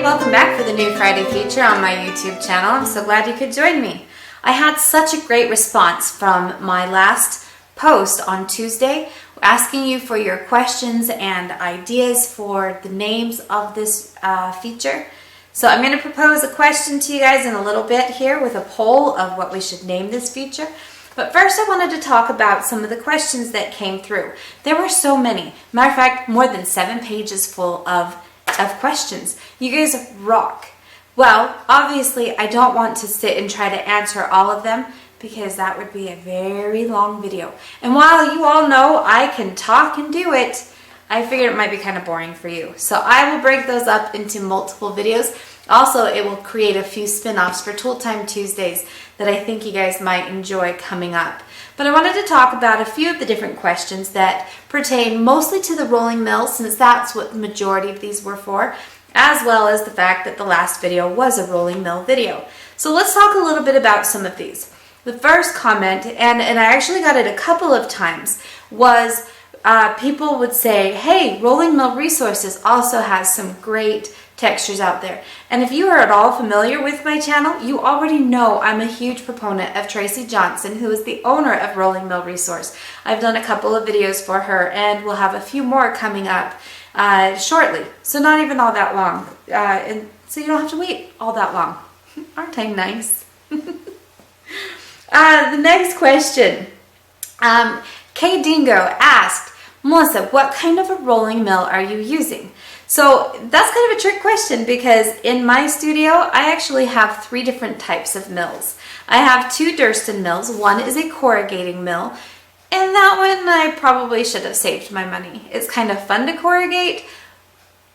everybody, welcome back for the new Friday feature on my YouTube channel. I'm so glad you could join me. I had such a great response from my last post on Tuesday asking you for your questions and ideas for the names of this feature. So I'm going to propose a question to you guys in a little bit here with a poll of what we should name this feature. But first I wanted to talk about some of the questions that came through. There were so many. Matter of fact, more than 7 pages full of questions. You guys rock. Well, obviously I don't want to sit and try to answer all of them because that would be a very long video. And while you all know I can talk and do it, I figured it might be kind of boring for you. So I will break those up into multiple videos. Also, it will create a few spin-offs for Tool Time Tuesdays that I think you guys might enjoy coming up. But I wanted to talk about a few of the different questions that pertain mostly to the rolling mill, since that's what the majority of these were for, as well as the fact that the last video was a rolling mill video. So let's talk a little bit about some of these. The first comment, and I actually got it a couple of times, was people would say, hey, Rolling Mill Resources also has some great textures out there. And if you are at all familiar with my channel, you already know I'm a huge proponent of Tracy Johnson, who is the owner of Rolling Mill Resource. I've done a couple of videos for her, and we'll have a few more coming up shortly. So not even all that long. And so you don't have to wait all that long. Aren't I nice? The next question. Kay Dingo asked, Melissa, what kind of a rolling mill are you using? So that's kind of a trick question because in my studio, I actually have 3 different types of mills. I have 2 Durston mills. One is a corrugating mill, and that one I probably should have saved my money. It's kind of fun to corrugate,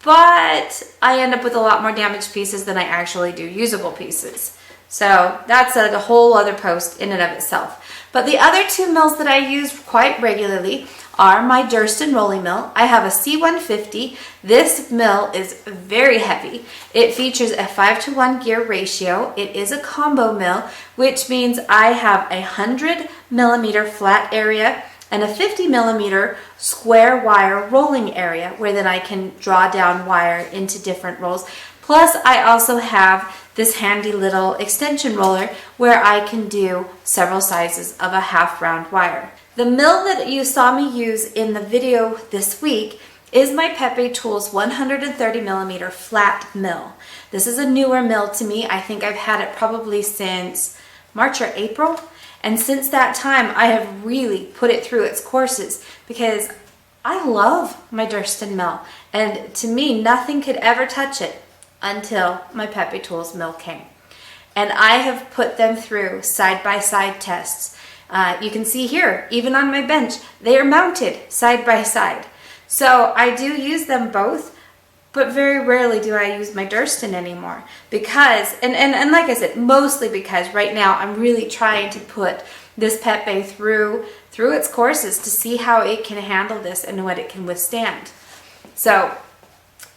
but I end up with a lot more damaged pieces than I actually do usable pieces. So that's a whole other post in and of itself. But the other 2 mills that I use quite regularly are my Durston rolling mill. I have a C150. This mill is very heavy. It features a 5-to-1 gear ratio. It is a combo mill, which means I have a 100mm flat area and a 50mm square wire rolling area where then I can draw down wire into different rolls. Plus, I also have this handy little extension roller where I can do several sizes of a half round wire. The mill that you saw me use in the video this week is my Pepetools 130mm flat mill. This is a newer mill to me. I think I've had it probably since March or April. And since that time, I have really put it through its courses because I love my Durston mill. And to me, nothing could ever touch it until my Pepetools mill came. And I have put them through side-by-side tests. You can see here, even on my bench, they are mounted side by side. So I do use them both, but very rarely do I use my Durston anymore. Because, and like I said, mostly because right now I'm really trying to put this Pepe through its courses to see how it can handle this and what it can withstand. So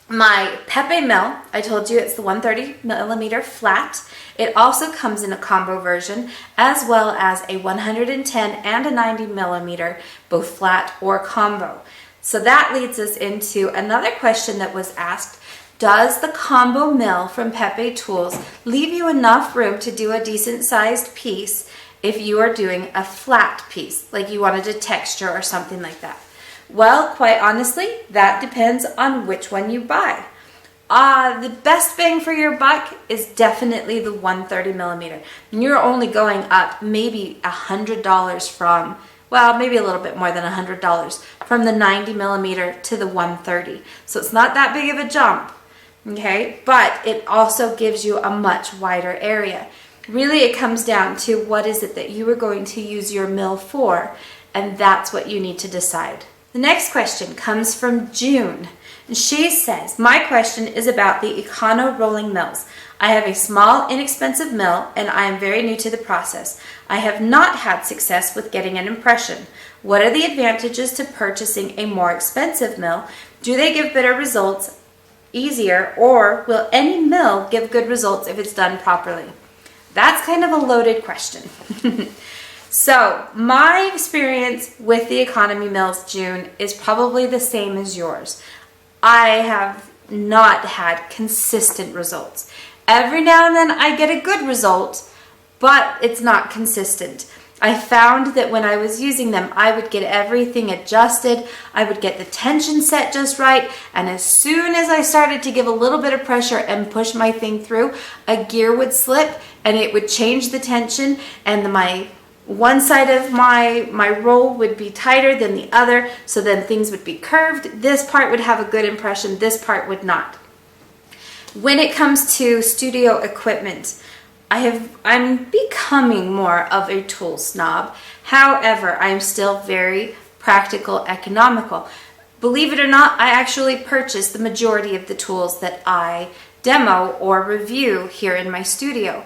my Pepe mill, I told you it's the 130mm flat. It also comes in a combo version as well as a 110 and a 90mm, both flat or combo. So that leads us into another question that was asked. Does the combo mill from Pepetools leave you enough room to do a decent sized piece if you are doing a flat piece, like you wanted a texture or something like that? Well, quite honestly, that depends on which one you buy. The best bang for your buck is definitely the 130mm. And you're only going up maybe $100 from, well, maybe a little bit more than $100 from the 90mm to the 130. So it's not that big of a jump, okay? But it also gives you a much wider area. Really, it comes down to what is it that you are going to use your mill for, and that's what you need to decide. The next question comes from June. And she says, my question is about the Econo rolling mills. I have a small, inexpensive mill, and I am very new to the process. I have not had success with getting an impression. What are the advantages to purchasing a more expensive mill? Do they give better results easier, or will any mill give good results if it's done properly? That's kind of a loaded question. So my experience with the economy mills, June, is probably the same as yours. I have not had consistent results. Every now and then I get a good result, but it's not consistent. I found that when I was using them, I would get everything adjusted, I would get the tension set just right, and as soon as I started to give a little bit of pressure and push my thing through, a gear would slip and it would change the tension, and my one side of my roll would be tighter than the other, so then things would be curved. This part would have a good impression, this part would not. When it comes to studio equipment, I'm becoming more of a tool snob. However, I'm still very practical, economical. Believe it or not, I actually purchase the majority of the tools that I demo or review here in my studio.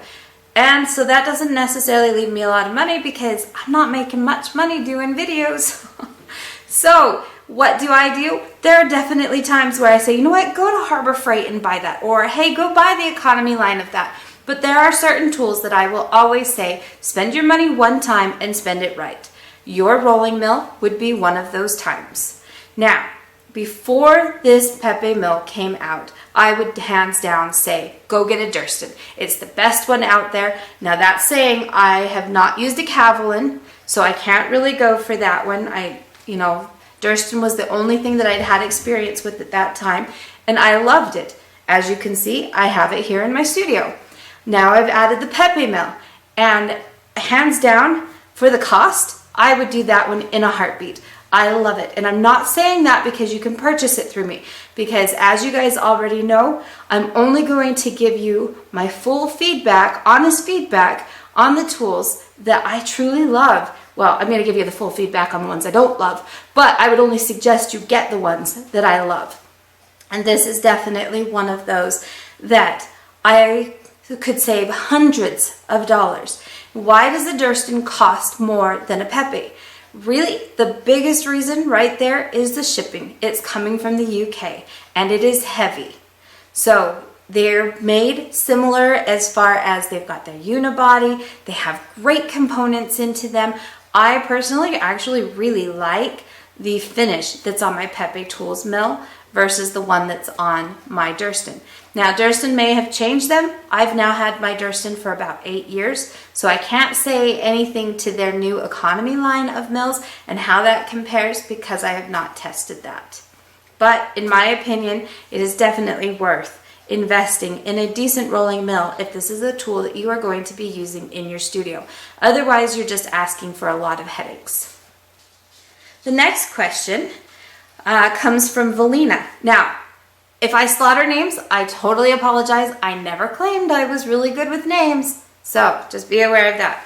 And so that doesn't necessarily leave me a lot of money because I'm not making much money doing videos. So what do? There are definitely times where I say, you know what, go to Harbor Freight and buy that. Or hey, go buy the economy line of that. But there are certain tools that I will always say, spend your money one time and spend it right. Your rolling mill would be one of those times. Now, before this Pepe mill came out, I would hands down say, go get a Durston. It's the best one out there. Now that's saying I have not used a Cavalin, so I can't really go for that one. Durston was the only thing that I'd had experience with at that time, and I loved it. As you can see, I have it here in my studio. Now I've added the Pepe mill, and hands down, for the cost, I would do that one in a heartbeat. I love it. And I'm not saying that because you can purchase it through me, because as you guys already know, I'm only going to give you my full feedback, honest feedback on the tools that I truly love. Well, I'm going to give you the full feedback on the ones I don't love, but I would only suggest you get the ones that I love. And this is definitely one of those that I could save hundreds of dollars. Why does a Durston cost more than a Pepe? Really, the biggest reason right there is the shipping. It's coming from the UK and it is heavy. So they're made similar as far as they've got their unibody. They have great components into them. I personally actually really like the finish that's on my Pepetools mill versus the one that's on my Durston. Now, Durston may have changed them. I've now had my Durston for about 8 years, so I can't say anything to their new economy line of mills and how that compares because I have not tested that. But in my opinion, it is definitely worth investing in a decent rolling mill if this is a tool that you are going to be using in your studio. Otherwise, you're just asking for a lot of headaches. The next question comes from Valina. Now, if I slaughter names, I totally apologize. I never claimed I was really good with names, so just be aware of that.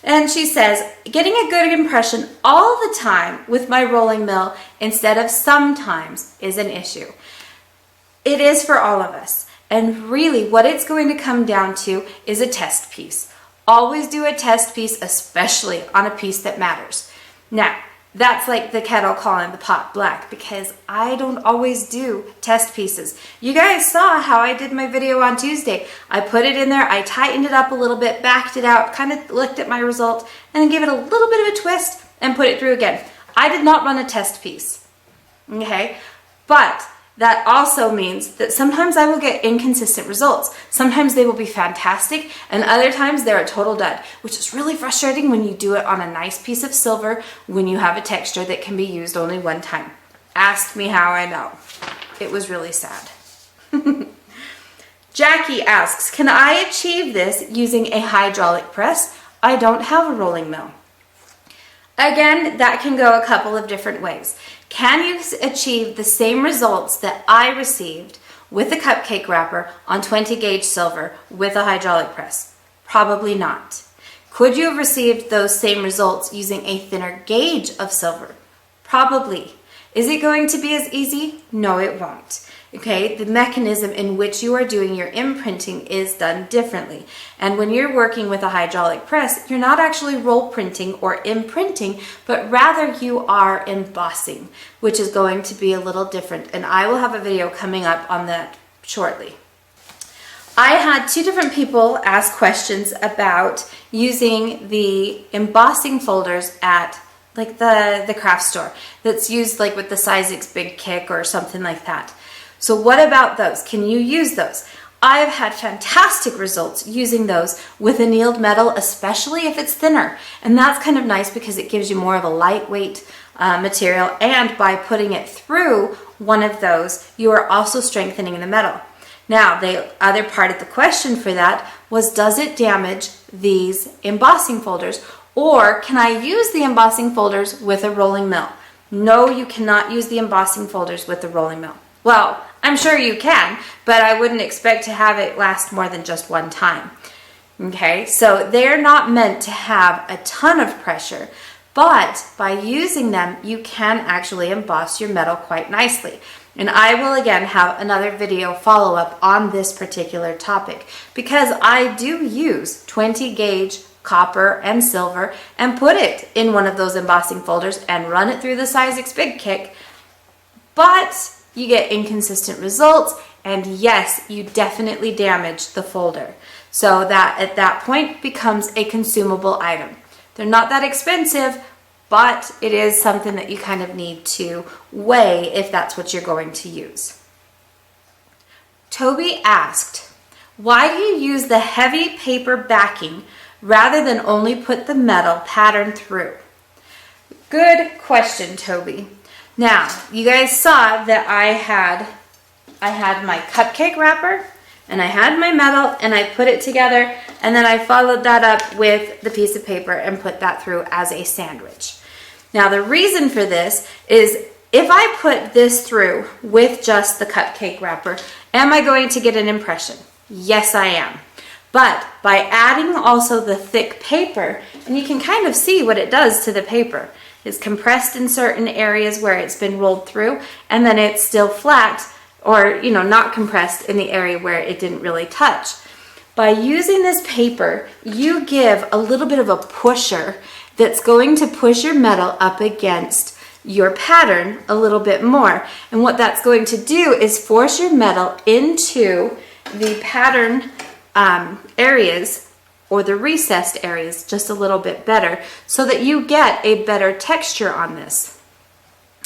And she says, getting a good impression all the time with my rolling mill instead of sometimes is an issue. It is for all of us. And really what it's going to come down to is a test piece. Always do a test piece, especially on a piece that matters. Now, that's like the kettle calling the pot black because I don't always do test pieces. You guys saw how I did my video on Tuesday. I put it in there, I tightened it up a little bit, backed it out, kind of looked at my result, and then gave it a little bit of a twist and put it through again. I did not run a test piece, okay? But that also means that sometimes I will get inconsistent results. Sometimes they will be fantastic, and other times they're a total dud, which is really frustrating when you do it on a nice piece of silver when you have a texture that can be used only one time. Ask me how I know. It was really sad. Jackie asks, can I achieve this using a hydraulic press? I don't have a rolling mill. Again, that can go a couple of different ways. Can you achieve the same results that I received with a cupcake wrapper on 20 gauge silver with a hydraulic press? Probably not. Could you have received those same results using a thinner gauge of silver? Probably. Is it going to be as easy? No, it won't. Okay, the mechanism in which you are doing your imprinting is done differently. And when you're working with a hydraulic press, you're not actually roll printing or imprinting, but rather you are embossing, which is going to be a little different. And I will have a video coming up on that shortly. I had 2 different people ask questions about using the embossing folders at like the craft store that's used like with the Sizex Big Kick or something like that. So what about those? Can you use those? I've had fantastic results using those with annealed metal, especially if it's thinner. And that's kind of nice because it gives you more of a lightweight material, and by putting it through one of those, you are also strengthening the metal. Now, the other part of the question for that was, does it damage these embossing folders? Or can I use the embossing folders with a rolling mill? No, you cannot use the embossing folders with the rolling mill. Well, I'm sure you can, but I wouldn't expect to have it last more than just one time. Okay, so they're not meant to have a ton of pressure, but by using them, you can actually emboss your metal quite nicely. And I will again have another video follow-up on this particular topic, because I do use 20 gauge copper and silver and put it in one of those embossing folders and run it through the Sizex Big Kick, but you get inconsistent results, and yes, you definitely damage the folder. So that at that point becomes a consumable item. They're not that expensive, but it is something that you kind of need to weigh if that's what you're going to use. Toby asked, why do you use the heavy paper backing rather than only put the metal pattern through? Good question, Toby. Now, you guys saw that I had my cupcake wrapper, and I had my metal, and I put it together, and then I followed that up with the piece of paper and put that through as a sandwich. Now, the reason for this is, if I put this through with just the cupcake wrapper, am I going to get an impression? Yes, I am. But by adding also the thick paper, and you can kind of see what it does to the paper. It's compressed in certain areas where it's been rolled through, and then it's still flat, or not compressed in the area where it didn't really touch. By using this paper, you give a little bit of a pusher that's going to push your metal up against your pattern a little bit more. And what that's going to do is force your metal into the pattern areas, or the recessed areas, just a little bit better, so that you get a better texture on this.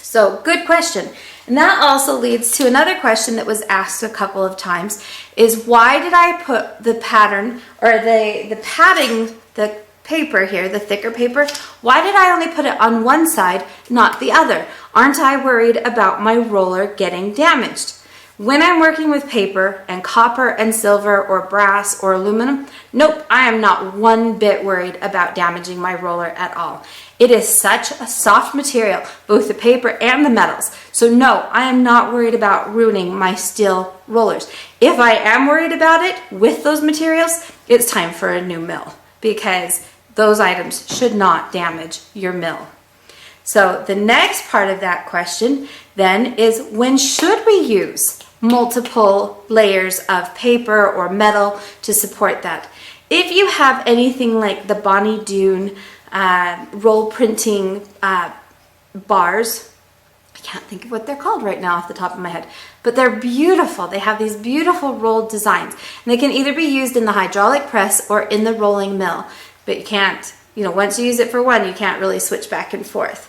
So, good question. And that also leads to another question that was asked a couple of times, is why did I put the pattern, or the padding, the paper here, the thicker paper, why did I only put it on one side, not the other? Aren't I worried about my roller getting damaged? When I'm working with paper and copper and silver or brass or aluminum, nope, I am not one bit worried about damaging my roller at all. It is such a soft material, both the paper and the metals. So no, I am not worried about ruining my steel rollers. If I am worried about it with those materials, it's time for a new mill, because those items should not damage your mill. So the next part of that question then is, when should we use multiple layers of paper or metal to support that? If you have anything like the Bonnie Doon roll printing bars, I can't think of what they're called right now off the top of my head, but they're beautiful. They have these beautiful rolled designs, and they can either be used in the hydraulic press or in the rolling mill, but you can't, once you use it for one, you can't really switch back and forth.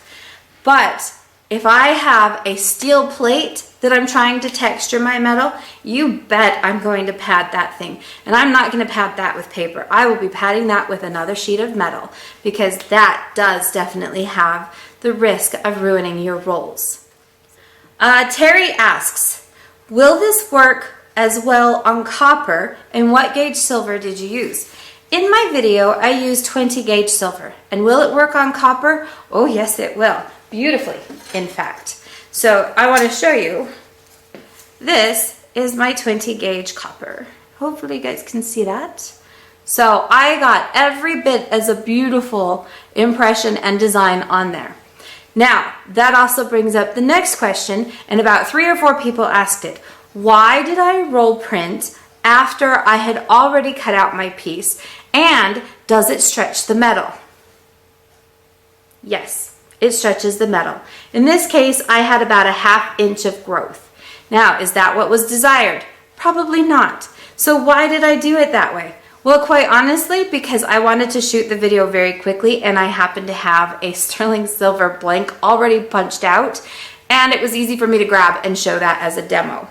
But if I have a steel plate that I'm trying to texture my metal, you bet I'm going to pad that thing. And I'm not going to pad that with paper. I will be padding that with another sheet of metal, because that does definitely have the risk of ruining your rolls. Terry asks, will this work as well on copper, and what gauge silver did you use? In my video, I used 20 gauge silver. And will it work on copper? Oh yes, it will. Beautifully, in fact. So I want to show you, this is my 20 gauge copper. Hopefully you guys can see that. So I got every bit as a beautiful impression and design on there. Now, that also brings up the next question, and about 3 or 4 people asked it. Why did I roll print after I had already cut out my piece, and does it stretch the metal? Yes. It stretches the metal. In this case, I had about a ½ inch of growth. Now, is that what was desired? Probably not. So why did I do it that way? Well, quite honestly, because I wanted to shoot the video very quickly, and I happened to have a sterling silver blank already punched out, and it was easy for me to grab and show that as a demo.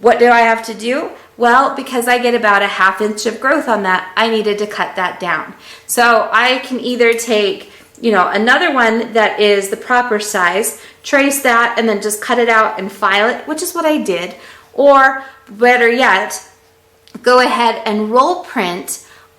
What do I have to do? Well, because I get about a 1/2 inch of growth on that, I needed to cut that down. So I can either take, another one that is the proper size, trace that, and then just cut it out and file it, which is what I did. Or better yet, go ahead and roll print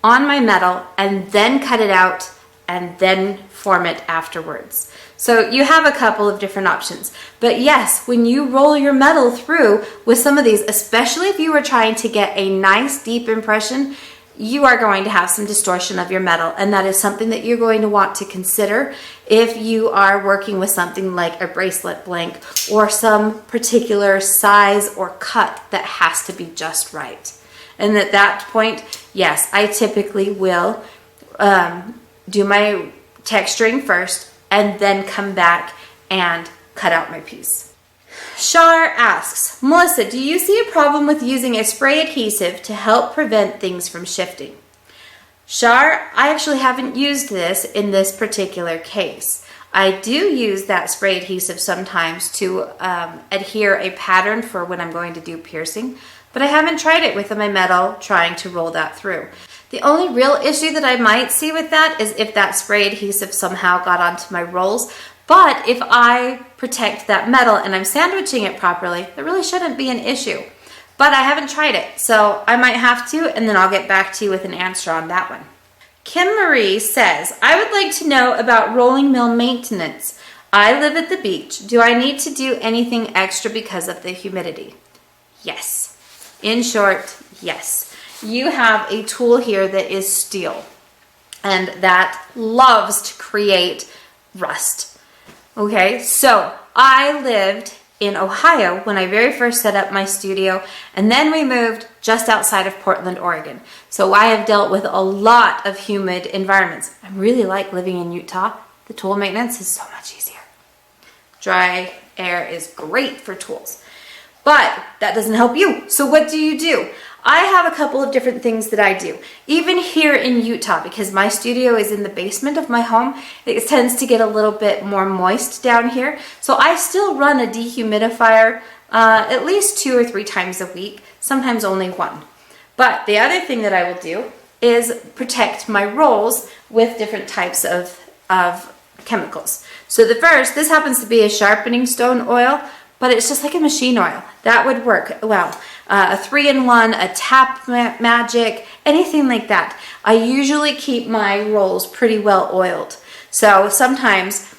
on my metal and then cut it out and then form it afterwards. So you have a couple of different options. But yes, when you roll your metal through with some of these, especially if you are trying to get a nice deep impression, you are going to have some distortion of your metal, and that is something that you're going to want to consider if you are working with something like a bracelet blank or some particular size or cut that has to be just right. And at that point, yes, I typically will do my texturing first and then come back and cut out my piece. Shar asks, Melissa, do you see a problem with using a spray adhesive to help prevent things from shifting? Shar, I actually haven't used this in this particular case. I do use that spray adhesive sometimes to adhere a pattern for when I'm going to do piercing, but I haven't tried it with my metal trying to roll that through. The only real issue that I might see with that is if that spray adhesive somehow got onto my rolls. But if I protect that metal and I'm sandwiching it properly, there really shouldn't be an issue. But I haven't tried it, so I might have to, and then I'll get back to you with an answer on that one. Kim Marie says, I would like to know about rolling mill maintenance. I live at the beach. Do I need to do anything extra because of the humidity? Yes. In short, yes. You have a tool here that is steel, and that loves to create rust. Okay, so I lived in Ohio when I very first set up my studio, and then we moved just outside of Portland, Oregon. So I have dealt with a lot of humid environments. I really like living in Utah. The tool maintenance is so much easier. Dry air is great for tools, but that doesn't help you. So what do? I have a couple of different things that I do. Even here in Utah, because my studio is in the basement of my home, it tends to get a little bit more moist down here. So I still run a dehumidifier at least 2 or 3 times a week, sometimes only 1. But the other thing that I will do is protect my rolls with different types of chemicals. So the first, this happens to be a sharpening stone oil, but it's just like a machine oil. That would work well. A 3-in-1, a tap magic, anything like that. I usually keep my rolls pretty well oiled. So sometimes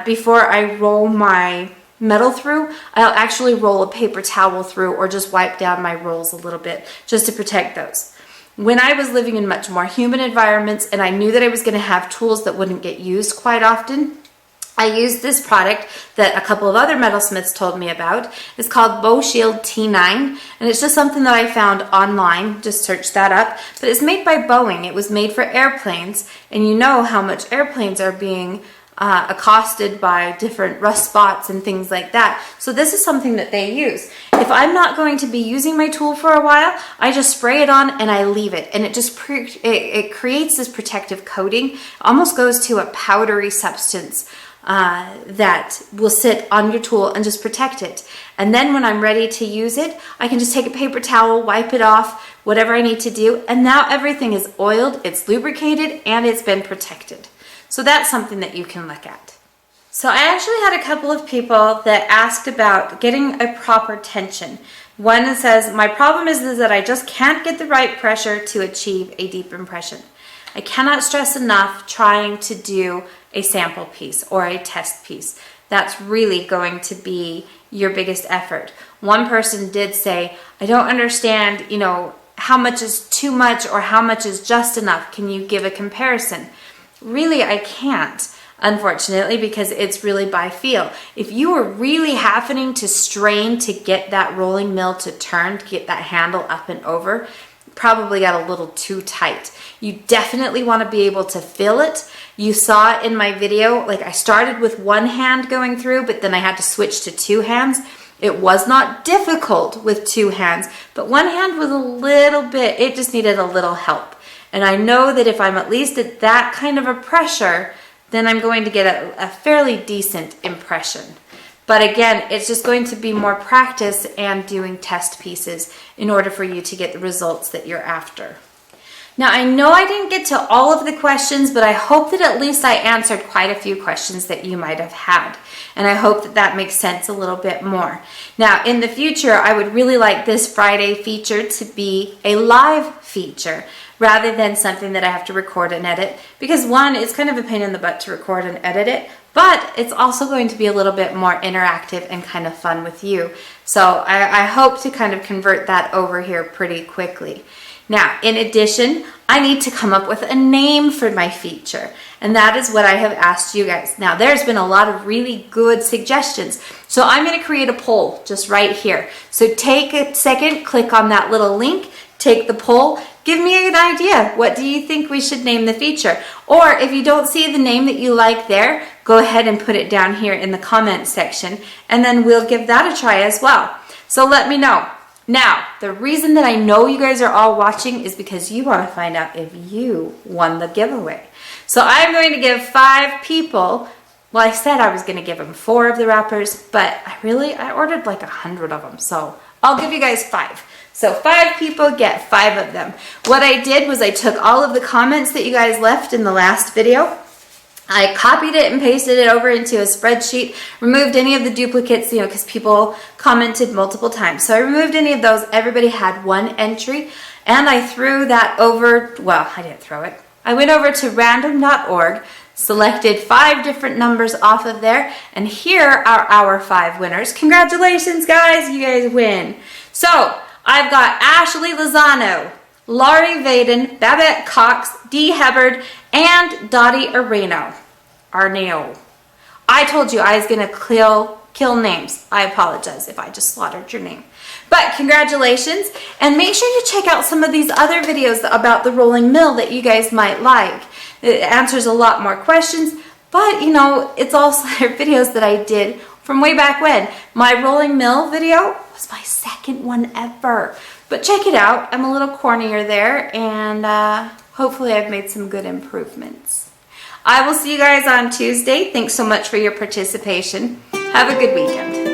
before I roll my metal through, I'll actually roll a paper towel through or just wipe down my rolls a little bit just to protect those. When I was living in much more humid environments and I knew that I was going to have tools that wouldn't get used quite often, I used this product that a couple of other metalsmiths told me about. It's called Bow Shield T9, and it's just something that I found online. Just search that up. But it's made by Boeing. It was made for airplanes, and you know how much airplanes are being accosted by different rust spots and things like that. So this is something that they use. If I'm not going to be using my tool for a while, I just spray it on and I leave it, and it just it creates this protective coating. It almost goes to a powdery substance that will sit on your tool and just protect it. And then when I'm ready to use it, I can just take a paper towel, wipe it off, whatever I need to do, and now everything is oiled, it's lubricated, and it's been protected. So that's something that you can look at. So I actually had a couple of people that asked about getting a proper tension. One says, my problem is that I just can't get the right pressure to achieve a deep impression. I cannot stress enough trying to do a sample piece or a test piece. That's really going to be your biggest effort. One person did say, I don't understand, how much is too much or how much is just enough. Can you give a comparison? Really, I can't, unfortunately, because it's really by feel. If you are really happening to strain to get that rolling mill to turn, to get that handle up and over, probably got a little too tight. You definitely want to be able to feel it. You saw it in my video, like I started with one hand going through, but then I had to switch to 2 hands. It was not difficult with 2 hands, but one hand was a little bit, it just needed a little help. And I know that if I'm at least at that kind of a pressure, then I'm going to get a fairly decent impression. But again, it's just going to be more practice and doing test pieces in order for you to get the results that you're after. Now, I know I didn't get to all of the questions, but I hope that at least I answered quite a few questions that you might have had. And I hope that that makes sense a little bit more. Now, in the future, I would really like this Friday feature to be a live feature rather than something that I have to record and edit. Because one, it's kind of a pain in the butt to record and edit it, but it's also going to be a little bit more interactive and kind of fun with you. So I hope to kind of convert that over here pretty quickly. Now, in addition, I need to come up with a name for my feature, and that is what I have asked you guys. Now, there's been a lot of really good suggestions, so I'm going to create a poll just right here. So take a second, click on that little link, take the poll, give me an idea. What do you think we should name the feature? Or if you don't see the name that you like there, go ahead and put it down here in the comments section, and then we'll give that a try as well. So let me know. Now, the reason that I know you guys are all watching is because you want to find out if you won the giveaway. So I'm going to give 5 people, well, I said I was going to give them 4 of the wrappers, but I ordered like 100 of them. So I'll give you guys 5. So 5 people get 5 of them. What I did was I took all of the comments that you guys left in the last video, I copied it and pasted it over into a spreadsheet, removed any of the duplicates, because people commented multiple times. So I removed any of those. Everybody had 1 entry, and I threw that over, well, I didn't throw it. I went over to random.org, selected 5 different numbers off of there, and here are our 5 winners. Congratulations, guys, you guys win. So I've got Ashley Lozano, Laurie Vaden, Babette Cox, Dee Hubbard, and Dottie Arnao. I told you I was going to kill names. I apologize if I just slaughtered your name. But congratulations, and make sure you check out some of these other videos about the rolling mill that you guys might like. It answers a lot more questions, but it's also videos that I did from way back when. My rolling mill video was my 2nd one ever. But check it out. I'm a little cornier there, and hopefully I've made some good improvements. I will see you guys on Tuesday. Thanks so much for your participation. Have a good weekend.